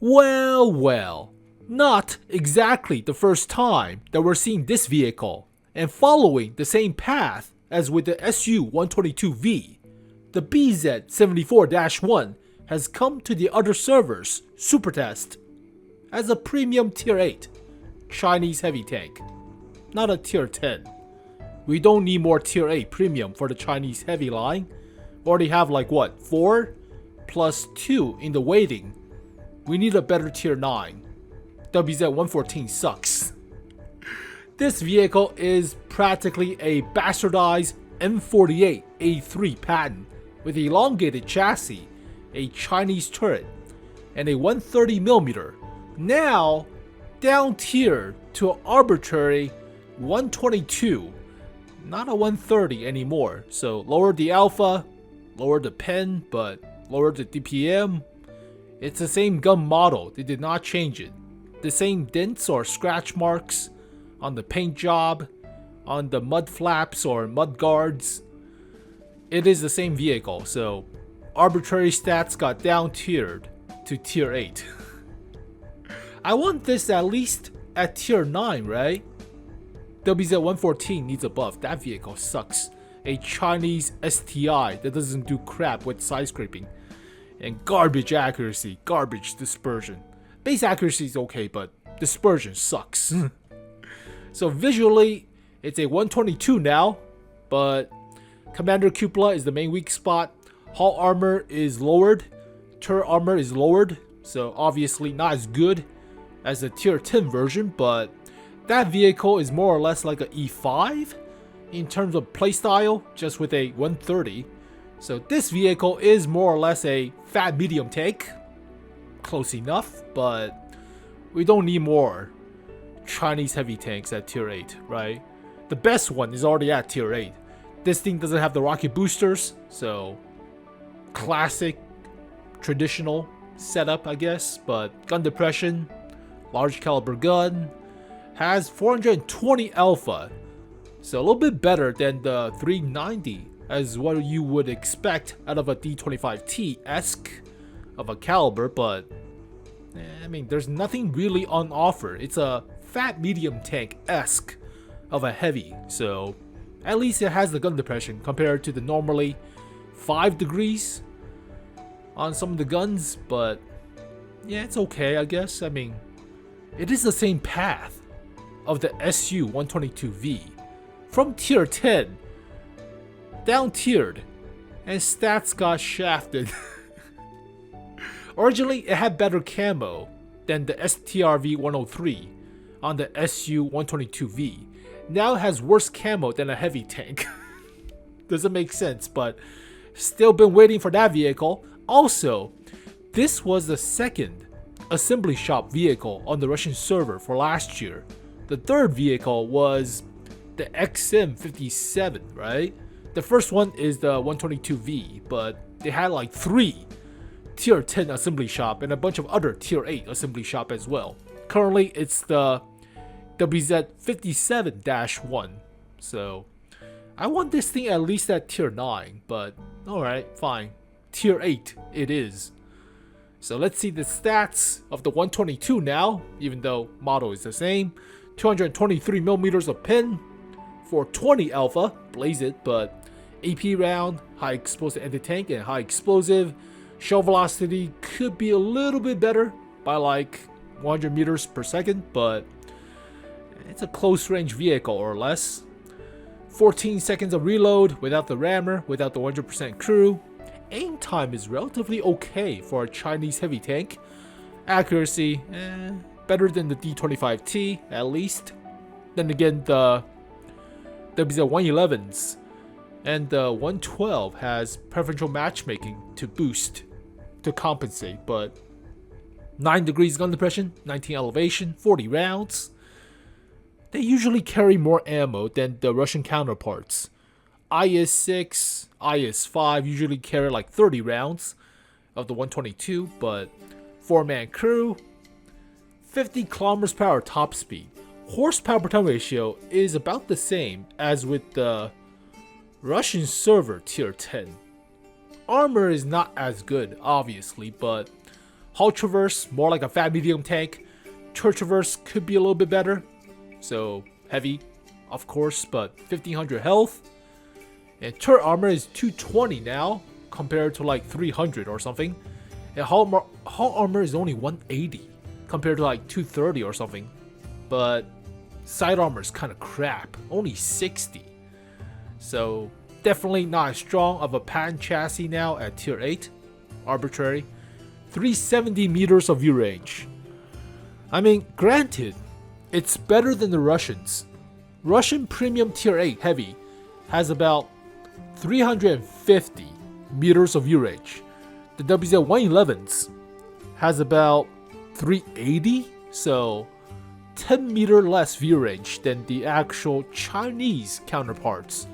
Well, well, not exactly the first time that we're seeing this vehicle, and following the same path as with the Su-122V, the BZ-74-1 has come to the other servers, Supertest, as a premium Tier 8 Chinese heavy tank, not a Tier 10. We don't need more Tier 8 premium for the Chinese heavy line. We already have like what, 4 plus 2 in the waiting. We need a better Tier 9. WZ-114 sucks. This vehicle is practically a bastardized M48A3 Patton with elongated chassis, a Chinese turret, and a 130mm, now down tiered to an arbitrary 122, not a 130 anymore. So lower the alpha, lower the pen, but lower the DPM. It's the same gun model, they did not change it. The same dents or scratch marks on the paint job, on the mud flaps or mud guards. It is the same vehicle, so arbitrary stats got down tiered to Tier 8. I want this at least at Tier 9, right? WZ-114 needs a buff, that vehicle sucks. A Chinese STI that doesn't do crap with side scraping. And garbage accuracy, garbage dispersion. Base accuracy is okay, but dispersion sucks. So visually, it's a 122 now, but Commander Cupola is the main weak spot. Hull armor is lowered, turret armor is lowered, so obviously not as good as the Tier 10 version, but that vehicle is more or less like a E5 in terms of playstyle, just with a 130. So this vehicle is more or less a fat medium tank. Close enough, but we don't need more Chinese heavy tanks at Tier 8, right? The best one is already at Tier 8. This thing doesn't have the rocket boosters, so classic, traditional setup, I guess. But gun depression, large caliber gun, has 420 alpha, so a little bit better than the 390 as what you would expect out of a D25T-esque of a caliber, but I mean, there's nothing really on offer. It's a fat medium tank-esque of a heavy, so at least it has the gun depression compared to the normally 5 degrees on some of the guns, but yeah, it's okay, I guess. I mean, it is the same path of the Su-122V from Tier 10 down tiered, and stats got shafted. Originally, it had better camo than the STRV-103 on the Su-122V. Now it has worse camo than a heavy tank. Doesn't make sense, but still been waiting for that vehicle. Also, this was the second assembly shop vehicle on the Russian server for last year. The third vehicle was the XM57, right? The first one is the 122V, but they had like 3 Tier 10 assembly shop and a bunch of other Tier 8 assembly shop as well. Currently, it's the WZ-57-1. So, I want this thing at least at Tier 9, but alright, fine. Tier 8 it is. So let's see the stats of the 122 now, even though model is the same. 223mm of pin, 420 alpha, blaze it, but AP round, high explosive anti-tank, and high explosive. Shell velocity could be a little bit better by like 100 meters per second, but it's a close range vehicle or less. 14 seconds of reload without the rammer, without the 100% crew. Aim time is relatively okay for a Chinese heavy tank. Accuracy, better than the D25T at least. Then again, the WZ-111s and the 112 has preferential matchmaking to boost, to compensate, but 9 degrees gun depression, 19 elevation, 40 rounds. They usually carry more ammo than the Russian counterparts. IS-6, IS-5 usually carry like 30 rounds of the 122, but 4-man crew, 50 kilometers per hour top speed. Horsepower per ton ratio is about the same as with the Russian server Tier 10. Armor is not as good, obviously, but Hull Traverse, more like a fat medium tank. Turret Traverse could be a little bit better. So heavy, of course, but 1500 health. And turret armor is 220 now, compared to like 300 or something. And hull armor is only 180, compared to like 230 or something. But side armor is kind of crap, only 60. So definitely not as strong of a Patton chassis now at tier 8. Arbitrary. 370 meters of view range. I mean, granted, it's better than the Russians. Russian premium tier 8 heavy has about 350 meters of view range. The WZ-111s has about 380, so 10 meter less view range than the actual Chinese counterparts.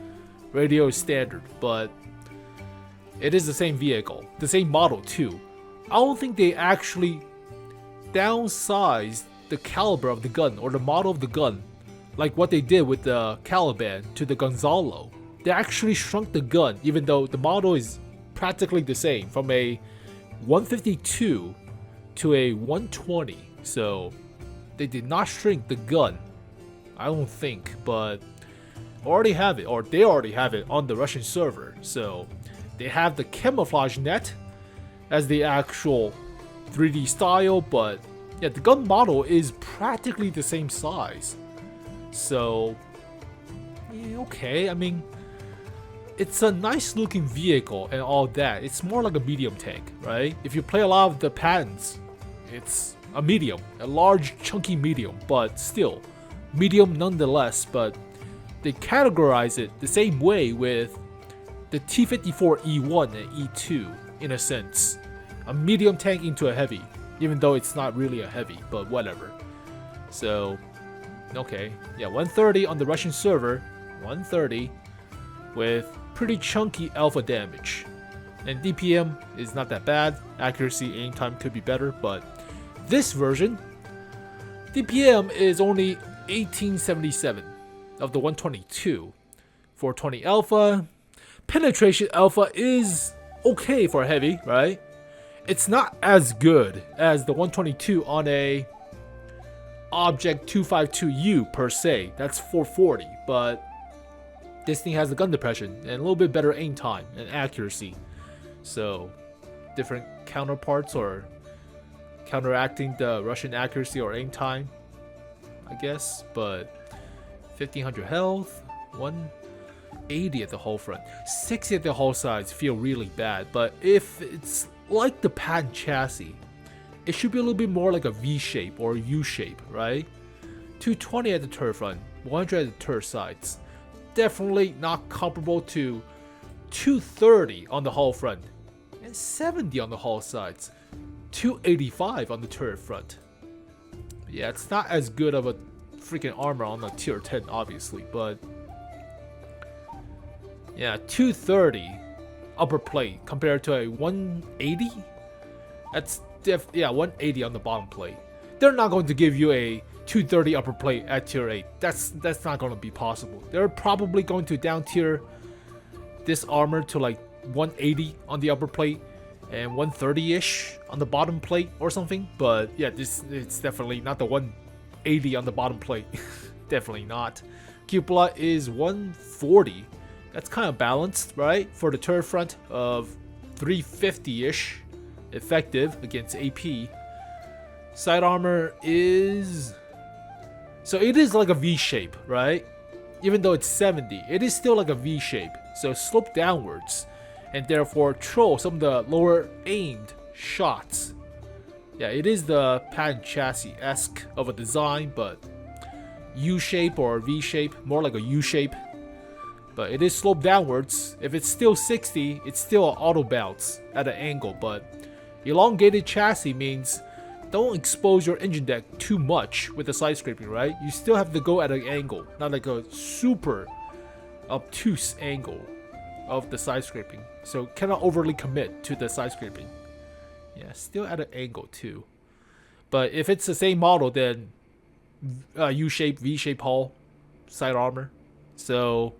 Radio is standard, but it is the same vehicle, the same model too. I don't think they actually downsized the caliber of the gun or the model of the gun like what they did with the Caliban to the Gonzalo. They actually shrunk the gun, even though the model is practically the same, from a 152 to a 120. So they did not shrink the gun, I don't think, but already have it, or they already have it on the Russian server. So they have the camouflage net as the actual 3D style, but yeah, the gun model is practically the same size. So yeah, okay, I mean, it's a nice looking vehicle and all that. It's more like a medium tank, right? If you play a lot of the Pattons, it's a medium, a large chunky medium, but still medium nonetheless. But they categorize it the same way with the T-54E1 and E2 in a sense. A medium tank into a heavy, even though it's not really a heavy, but whatever. So, okay, yeah, 130 on the Russian server, 130 with pretty chunky alpha damage. And DPM is not that bad, accuracy, aim time could be better, but this version, DPM is only 1877 of the 122. 420 alpha, penetration alpha is okay for heavy, right? It's not as good as the 122 on a Object 252U per se. That's 440, but this thing has the gun depression and a little bit better aim time and accuracy. So different counterparts or counteracting the Russian accuracy or aim time, I guess. But 1500 health, 180 at the hull front, 60 at the hull sides feel really bad. But if it's like the Patton chassis, it should be a little bit more like a V shape or U shape, right? 220 at the turret front, 100 at the turret sides. Definitely not comparable to 230 on the hull front and 70 on the hull sides. 285 on the turret front. Yeah, it's not as good of a freaking armor on the tier 10, obviously, but yeah, 230 upper plate compared to a 180. That's 180 on the bottom plate. They're not going to give you a 230 upper plate at tier 8. That's not going to be possible. They're probably going to down tier this armor to like 180 on the upper plate and 130-ish on the bottom plate or something. But yeah, it's definitely not the 180 on the bottom plate. Definitely not. Cupola is 140. That's kind of balanced, right? For the turret front of 350-ish effective against AP. Side armor is... so it is like a V shape, right? Even though it's 70, it is still like a V shape. So slope downwards and therefore throw some of the lower aimed shots. Yeah, it is the Patton chassis-esque of a design, but U shape or V shape, more like a U shape. But it is sloped downwards. If it's still 60, it's still an auto bounce at an angle. But elongated chassis means don't expose your engine deck too much with the side scraping, right? You still have to go at an angle, not like a super obtuse angle of the side scraping. So cannot overly commit to the side scraping. Yeah, still at an angle too. But if it's the same model, then U-shape, V-shape hull, side armor. So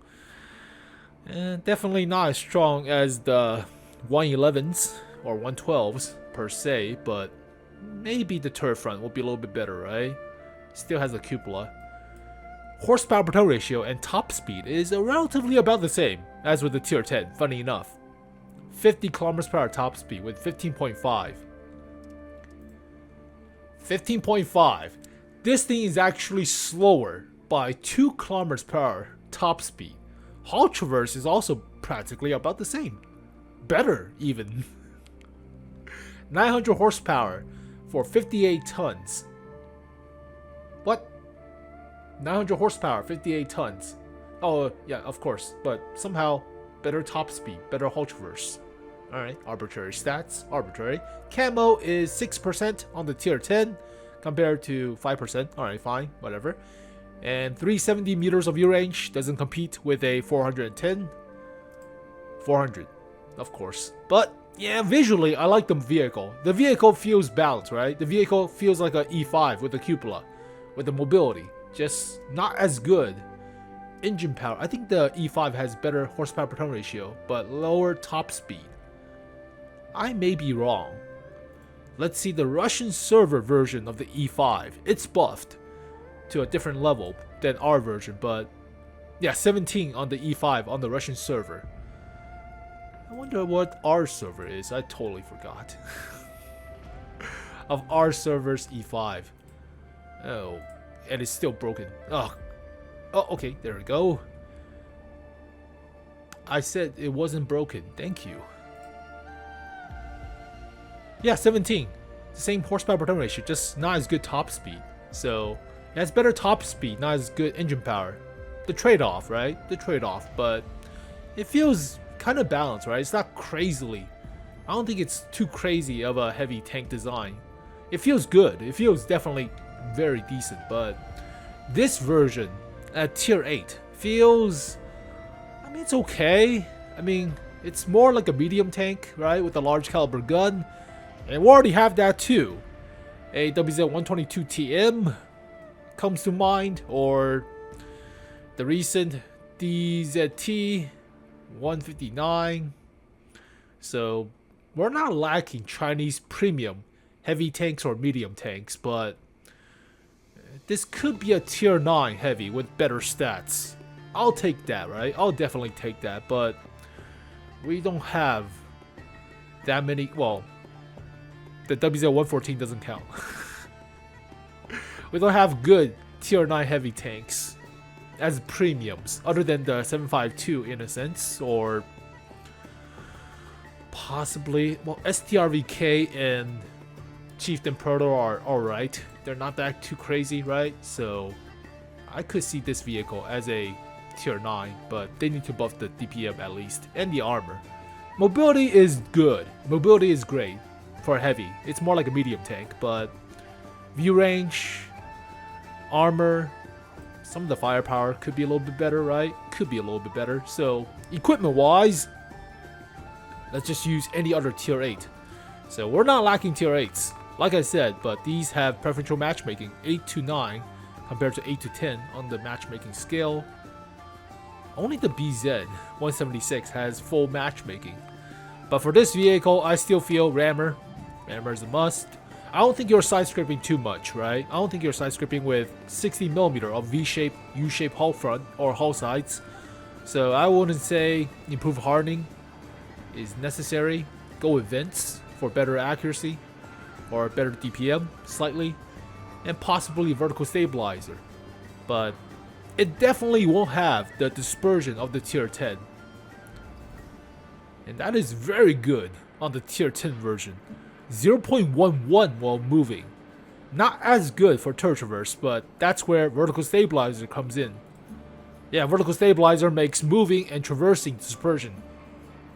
definitely not as strong as the 111s or 112s per se, but maybe the turret front will be a little bit better, right? Still has a cupola. Horsepower per ton ratio and top speed is relatively about the same as with the Tier 10, funny enough. 50 kilometers per hour top speed with 15.5. 15.5. This thing is actually slower by 2 kilometers per hour top speed. Hull traverse is also practically about the same. Better, even. 900 horsepower for 58 tons. What? 900 horsepower, 58 tons. Oh, yeah, of course. But somehow, better top speed, better hull traverse. Alright, arbitrary stats, arbitrary. Camo is 6% on the Tier 10 compared to 5%. Alright, fine, whatever. And 370 meters of view range doesn't compete with a 410. 400, of course. But yeah, visually, I like the vehicle. The vehicle feels balanced, right? The vehicle feels like a E5 with a cupola, with the mobility. Just not as good engine power. I think the E5 has better horsepower per ton ratio, but lower top speed. I may be wrong. Let's see the Russian server version of the E5. It's buffed to a different level than our version, but yeah, 17 on the E5 on the Russian server. I wonder what our server is. I totally forgot. Of our server's E5. Oh, and it's still broken. Oh, okay, there we go. I said it wasn't broken. Thank you. Yeah, 17. The same horsepower per ton ratio, just not as good top speed. So, it has better top speed, not as good engine power. The trade-off, right? The trade-off, but it feels kind of balanced, right? It's not crazily. I don't think it's too crazy of a heavy tank design. It feels good. It feels definitely very decent, but this version at Tier 8 feels, I mean, it's okay. I mean, it's more like a medium tank, right? With a large caliber gun. And we already have that too. A WZ-122TM comes to mind, or the recent DZT-159. So we're not lacking Chinese premium heavy tanks or medium tanks, but this could be a Tier 9 heavy with better stats. I'll take that, right? I'll definitely take that, but we don't have that many. Well, the WZ-114 doesn't count. We don't have good Tier 9 heavy tanks as premiums, other than the 752 in a sense, or possibly, well, STRVK and Chieftain Proto are alright. They're not that too crazy, right? So I could see this vehicle as a Tier 9, but they need to buff the DPM at least, and the armor. Mobility is good. Mobility is great for heavy. It's more like a medium tank, but view range, armor, some of the firepower could be a little bit better, right? Could be a little bit better. So equipment-wise, let's just use any other Tier 8. So we're not lacking Tier 8s, like I said, but these have preferential matchmaking, 8 to 9 compared to 8 to 10 on the matchmaking scale. Only the BZ-176 has full matchmaking. But for this vehicle, I still feel rammer. Rammer is a must. I don't think you're side scraping too much, right? I don't think you're side scraping with 60mm of V-shape, U-shape hull front or hull sides. So I wouldn't say improved hardening is necessary. Go with vents for better accuracy or better DPM slightly, and possibly vertical stabilizer. But it definitely won't have the dispersion of the Tier 10. And that is very good on the Tier 10 version. 0.11 while moving. Not as good for turret traverse, but that's where vertical stabilizer comes in. Yeah, vertical stabilizer makes moving and traversing dispersion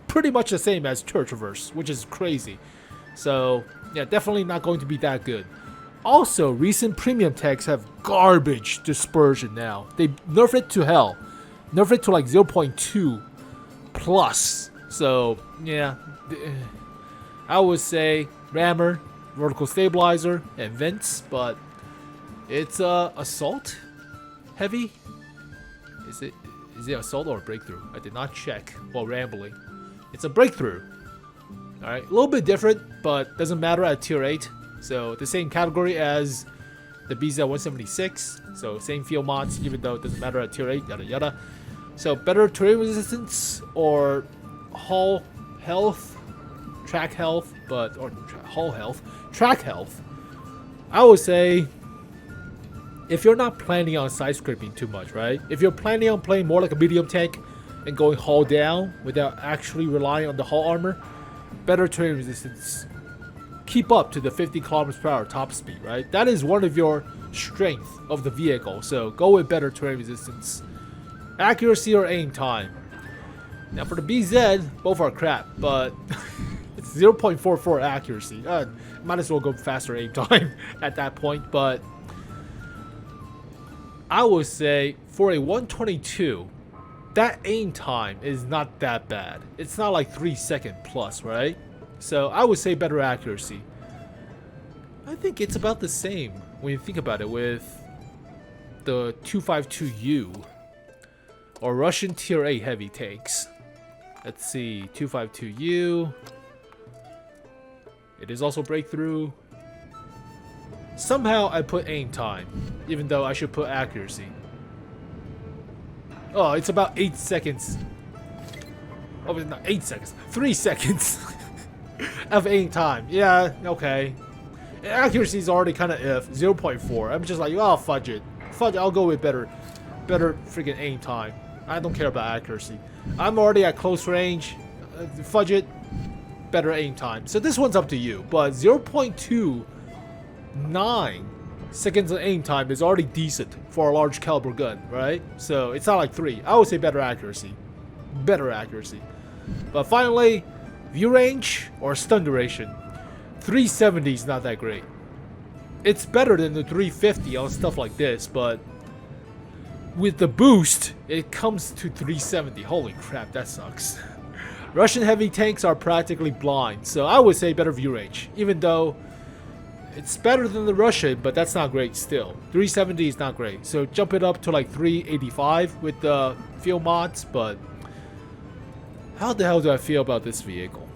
pretty much the same as turret traverse, which is crazy. So yeah, definitely not going to be that good. Also, recent premium techs have garbage dispersion now. They nerf it to hell. Nerf it to like 0.2 plus. So yeah, I would say rammer, vertical stabilizer, and vents, but it's assault heavy. Is it assault or breakthrough? I did not check while rambling. It's a breakthrough. Alright, a little bit different, but doesn't matter at Tier 8. So the same category as the 𝗕𝟬-176. So same field mods, even though it doesn't matter at tier 8, yada yada. So better terrain resistance or hull health, track health, hull health, track health. I would say if you're not planning on side scraping too much, right? If you're planning on playing more like a medium tank and going hull down without actually relying on the hull armor, better terrain resistance. Keep up to the 50 km/h top speed, right? That is one of your strength of the vehicle. So go with better terrain resistance. Accuracy or aim time. Now for the BZ, both are crap, but it's 0.44 accuracy. Might as well go faster aim time at that point, but I would say for a 122, that aim time is not that bad. It's not like 3 second plus, right? So I would say better accuracy. I think it's about the same when you think about it with the 252U or Russian Tier 8 heavy tanks. Let's see, 252U. It is also breakthrough. Somehow I put aim time, even though I should put accuracy. Oh, it's about 8 seconds. Oh, it's not 8 seconds. 3 seconds of aim time. Yeah, okay. Accuracy is already kind of if. 0.4. I'm just like, oh, fudge it. Fudge it. I'll go with better freaking aim time. I don't care about accuracy. I'm already at close range. Fudge it. Better aim time. So this one's up to you. But 0.29 seconds of aim time is already decent for a large caliber gun, right? So it's not like 3. I would say better accuracy. Better accuracy. But finally, view range or stun duration. 370 is not that great. It's better than the 350 on stuff like this, but with the boost, it comes to 370. Holy crap, that sucks. Russian heavy tanks are practically blind, so I would say better view range, even though it's better than the Russian, but that's not great still. 370 is not great, so jump it up to like 385 with the field mods, but how the hell do I feel about this vehicle?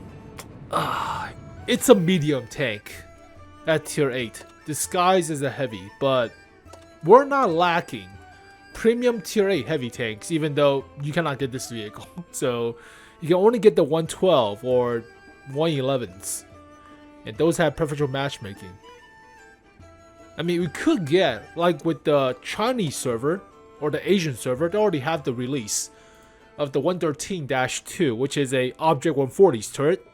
It's a medium tank at tier 8, disguised as a heavy, but we're not lacking premium tier 8 heavy tanks, even though you cannot get this vehicle. So you can only get the 112 or 111s, and those have preferential matchmaking. I mean, we could get, like with the Chinese server or the Asian server, they already have the release of the 113-2, which is a Object 140s turret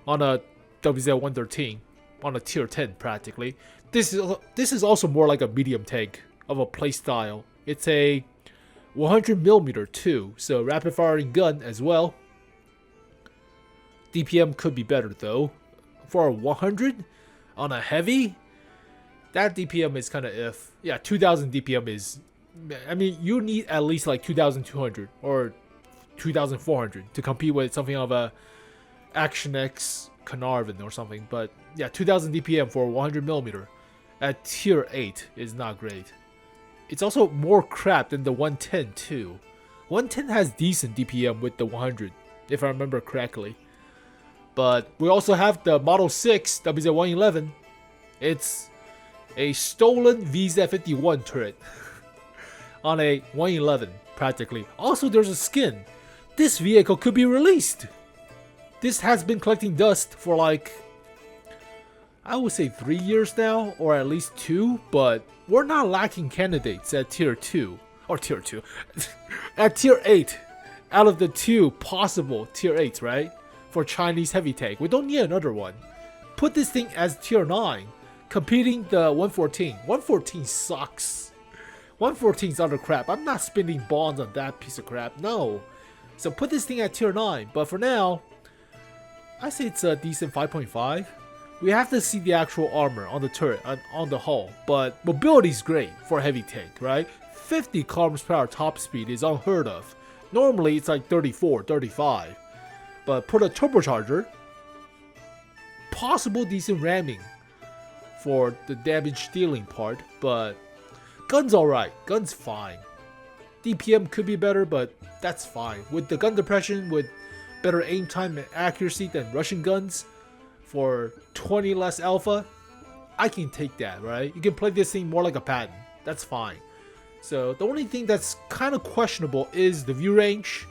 on a WZ-113 on a tier 10 practically. This is also more like a medium tank of a playstyle. It's a 100mm too, so rapid firing gun as well. DPM could be better though. For a 100 on a heavy, that DPM is kind of if. Yeah, 2000 DPM is, I mean, you need at least like 2200 or 2400 to compete with something of a Action X Carnarvon or something. But yeah, 2000 DPM for 100mm at tier 8 is not great. It's also more crap than the 110 too. 110 has decent DPM with the 100, if I remember correctly. But we also have the Model 6 WZ-111. It's a stolen VZ-51 turret on a 111 practically. Also, there's a skin. This vehicle could be released. This has been collecting dust for like, I would say 3 years now, or at least 2, but we're not lacking candidates at tier 2, or tier 2, at tier 8, out of the 2 possible tier 8s, right? For Chinese heavy tank. We don't need another one. Put this thing as tier 9, competing the 114. 114 sucks. 114 is utter crap. I'm not spending bonds on that piece of crap, no. So put this thing at tier 9, but for now, I say it's a decent 5.5. We have to see the actual armor on the turret and on the hull, but mobility is great for a heavy tank, right? 50 km/h top speed is unheard of. Normally it's like 34, 35. But put a turbocharger, possible decent ramming for the damage dealing part, but gun's alright, gun's fine. DPM could be better, but that's fine. With the gun depression, with better aim time and accuracy than Russian guns, for 20 less alpha, I can take that, right? You can play this thing more like a Patton. That's fine. So the only thing that's kind of questionable is the view range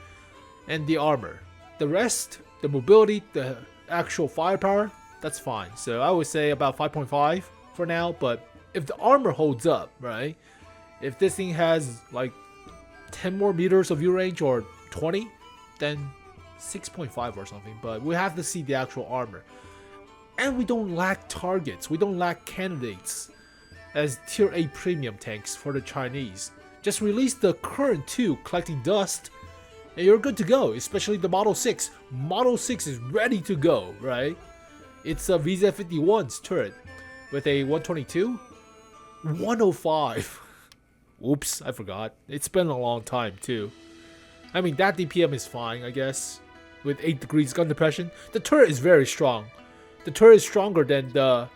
and the armor. The rest, the mobility, the actual firepower, that's fine. So I would say about 5.5 for now. But if the armor holds up, right? If this thing has like 10 more meters of view range or 20, then 6.5 or something. But we have to see the actual armor. And we don't lack targets. We don't lack candidates as tier A premium tanks for the Chinese. Just release the current 2 collecting dust and you're good to go, especially the Model 6. Model 6 is ready to go, right? It's a VZ51's turret with a 122, 105. Oops, I forgot. It's been a long time too. I mean, that DPM is fine, I guess. With 8 degrees gun depression. The turret is very strong. The turret is stronger than the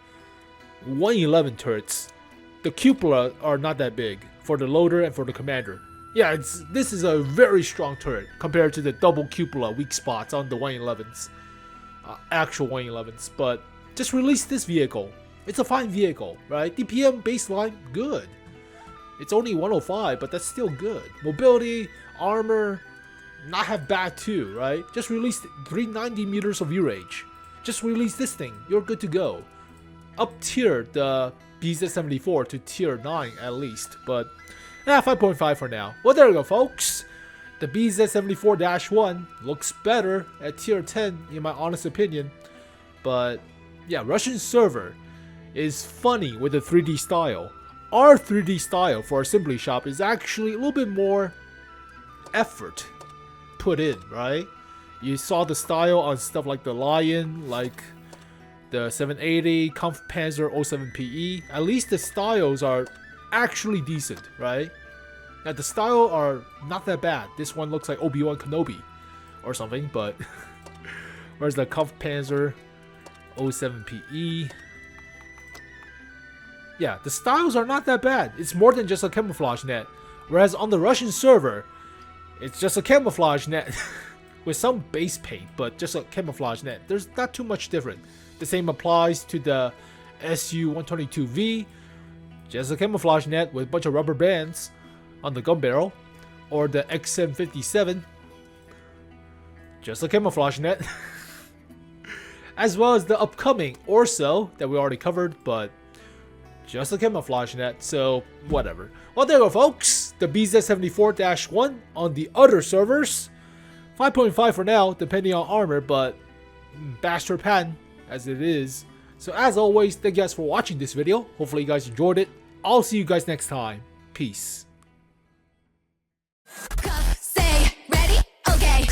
111 turrets. The cupola are not that big for the loader and for the commander. Yeah, this is a very strong turret compared to the double cupola weak spots on the 111s. Actual 111s. But just release this vehicle. It's a fine vehicle, right? DPM baseline, good. It's only 105, but that's still good. Mobility, armor, not have bad too, right? Just release 390 meters of view range. Just release this thing. You're good to go. Up tier the BZ74 to tier 9 at least, but 5.5 for now. Well, there we go, folks. The BZ74-1 looks better at tier 10 in my honest opinion, but yeah, Russian server is funny with the 3D style. Our 3D style for assembly shop is actually a little bit more effort put in, right? You saw the style on stuff like the Lion, like the 780, Kampfpanzer 07PE. At least the styles are actually decent, right? Now the style are not that bad. This one looks like Obi-Wan Kenobi or something, but where's the Kampfpanzer 07PE? Yeah, the styles are not that bad. It's more than just a camouflage net. Whereas on the Russian server, it's just a camouflage net with some base paint, but just a camouflage net. There's not too much different. The same applies to the SU-122V, just a camouflage net with a bunch of rubber bands on the gun barrel, or the XM57, just a camouflage net, as well as the upcoming Orso that we already covered, but just a camouflage net, so whatever. Well, there you go, folks. The BZ74-1 on the other servers. 5.5 for now, depending on armor, but bastard Patton as it is. So as always, thank you guys for watching this video. Hopefully you guys enjoyed it. I'll see you guys next time. Peace. Say, ready? Okay.